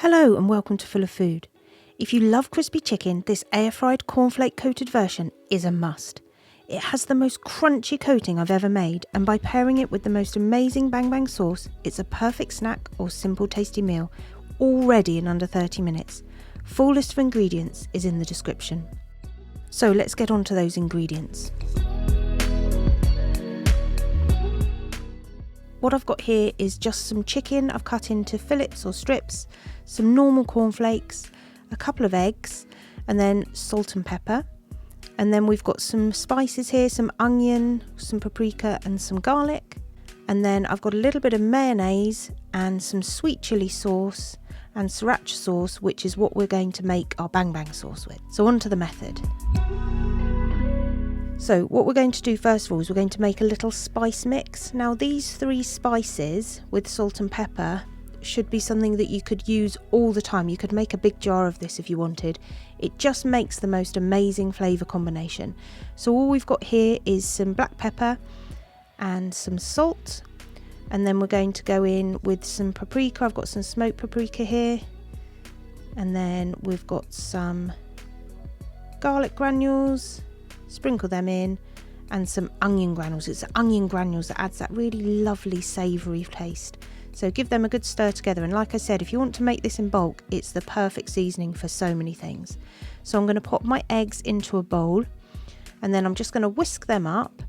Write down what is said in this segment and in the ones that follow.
Hello and welcome to Full of Food. If you love crispy chicken, this air-fried cornflake coated version is a must. It has the most crunchy coating I've ever made, and by pairing it with the most amazing bang bang sauce, it's a perfect snack or simple tasty meal, all ready in under 30 minutes. Full list of ingredients is in the description. So let's get on to those ingredients. What I've got here is just some chicken I've cut into fillets or strips, some normal cornflakes, a couple of eggs, and then salt and pepper. And then we've got some spices here, some onion, some paprika and some garlic. And then I've got a little bit of mayonnaise and some sweet chilli sauce and Sriracha sauce, which is what we're going to make our bang bang sauce with. So on to the method. So what we're going to do first of all is we're going to make a little spice mix. Now these 3 spices with salt and pepper should be something that you could use all the time. You could make a big jar of this if you wanted. It just makes the most amazing flavour combination. So all we've got here is some black pepper and some salt, and then we're going to go in with some paprika. I've got some smoked paprika here, and then we've got some garlic granules, sprinkle them in, and some onion granules. It's onion granules that adds that really lovely savoury taste. So give them a good stir together, and like I said, if you want to make this in bulk, it's the perfect seasoning for so many things. So I'm going to pop my eggs into a bowl, and then I'm just going to whisk them up,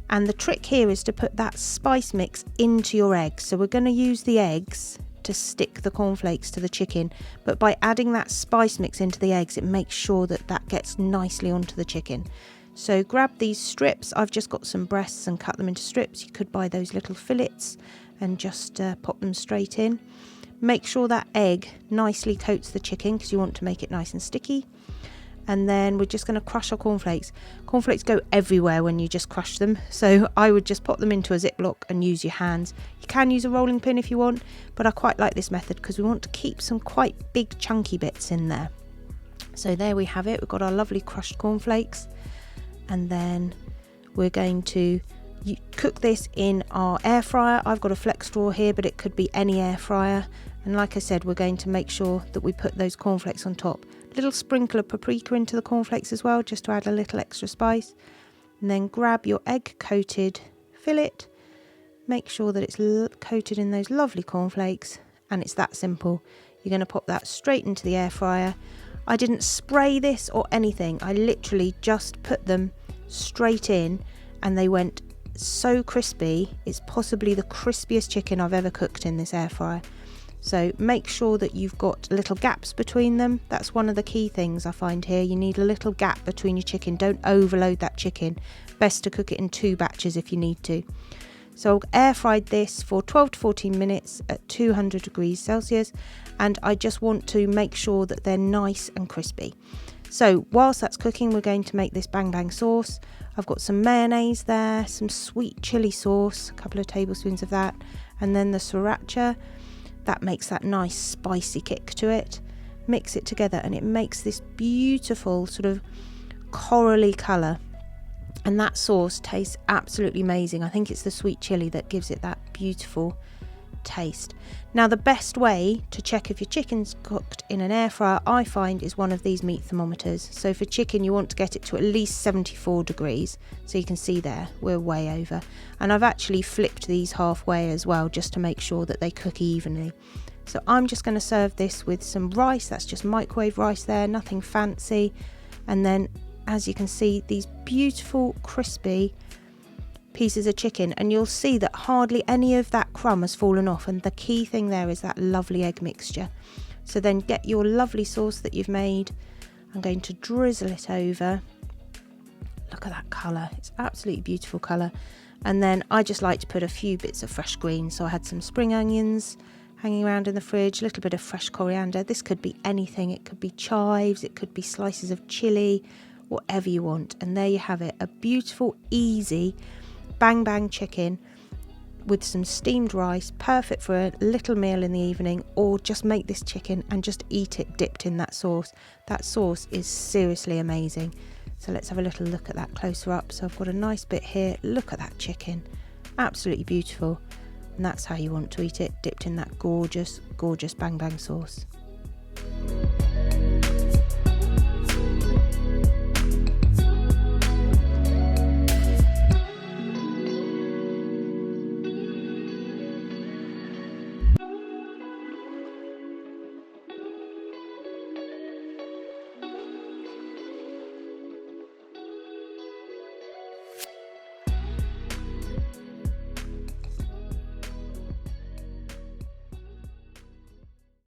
and the trick here is to put that spice mix into your eggs. So we're going to use the eggs to stick the cornflakes to the chicken, but by adding that spice mix into the eggs, it makes sure that that gets nicely onto the chicken. So grab these strips. I've just got some breasts and cut them into strips. You could buy those little fillets and just pop them straight in. Make sure that egg nicely coats the chicken because you want to make it nice and sticky. And then we're just going to crush our cornflakes. Cornflakes go everywhere when you just crush them, so I would just pop them into a Ziploc and use your hands. You can use a rolling pin if you want, but I quite like this method because we want to keep some quite big chunky bits in there. So there we have it. We've got our lovely crushed cornflakes, and then we're going to cook this in our air fryer. I've got a flex straw here, but it could be any air fryer. And like I said, we're going to make sure that we put those cornflakes on top. A little sprinkle of paprika into the cornflakes as well, just to add a little extra spice. And then grab your egg coated fillet. Make sure that it's coated in those lovely cornflakes, and it's that simple. You're going to pop that straight into the air fryer. I didn't spray this or anything. I literally just put them straight in, and they went so crispy. It's possibly the crispiest chicken I've ever cooked in this air fryer. So make sure that you've got little gaps between them. That's one of the key things I find here. You need a little gap between your chicken. Don't overload that chicken. Best to cook it in 2 batches if you need to. So I've air fried this for 12 to 14 minutes at 200 degrees Celsius, and I just want to make sure that they're nice and crispy. So whilst that's cooking, we're going to make this bang bang sauce. I've got some mayonnaise there, some sweet chilli sauce, a couple of tablespoons of that, and then the Sriracha. That makes that nice spicy kick to it. Mix it together and it makes this beautiful sort of corally colour. And that sauce tastes absolutely amazing. I think it's the sweet chilli that gives it that beautiful taste. Now the best way to check if your chicken's cooked in an air fryer, I find, is one of these meat thermometers. So for chicken you want to get it to at least 74 degrees. So you can see there we're way over, and I've actually flipped these halfway as well just to make sure that they cook evenly. So I'm just going to serve this with some rice. That's just microwave rice there, nothing fancy. And then as you can see, these beautiful crispy pieces of chicken, and you'll see that hardly any of that crumb has fallen off, and the key thing there is that lovely egg mixture. So then get your lovely sauce that you've made. I'm going to drizzle it over. Look at that colour, it's absolutely beautiful colour. And then I just like to put a few bits of fresh greens, so I had some spring onions hanging around in the fridge, a little bit of fresh coriander. This could be anything, it could be chives, it could be slices of chilli, whatever you want. And there you have it, a beautiful easy bang bang chicken with some steamed rice, perfect for a little meal in the evening, or just make this chicken and just eat it dipped in that sauce. That sauce is seriously amazing. So let's have a little look at that closer up. So I've got a nice bit here. Look at that chicken, absolutely beautiful. And that's how you want to eat it, dipped in that gorgeous, gorgeous bang bang sauce.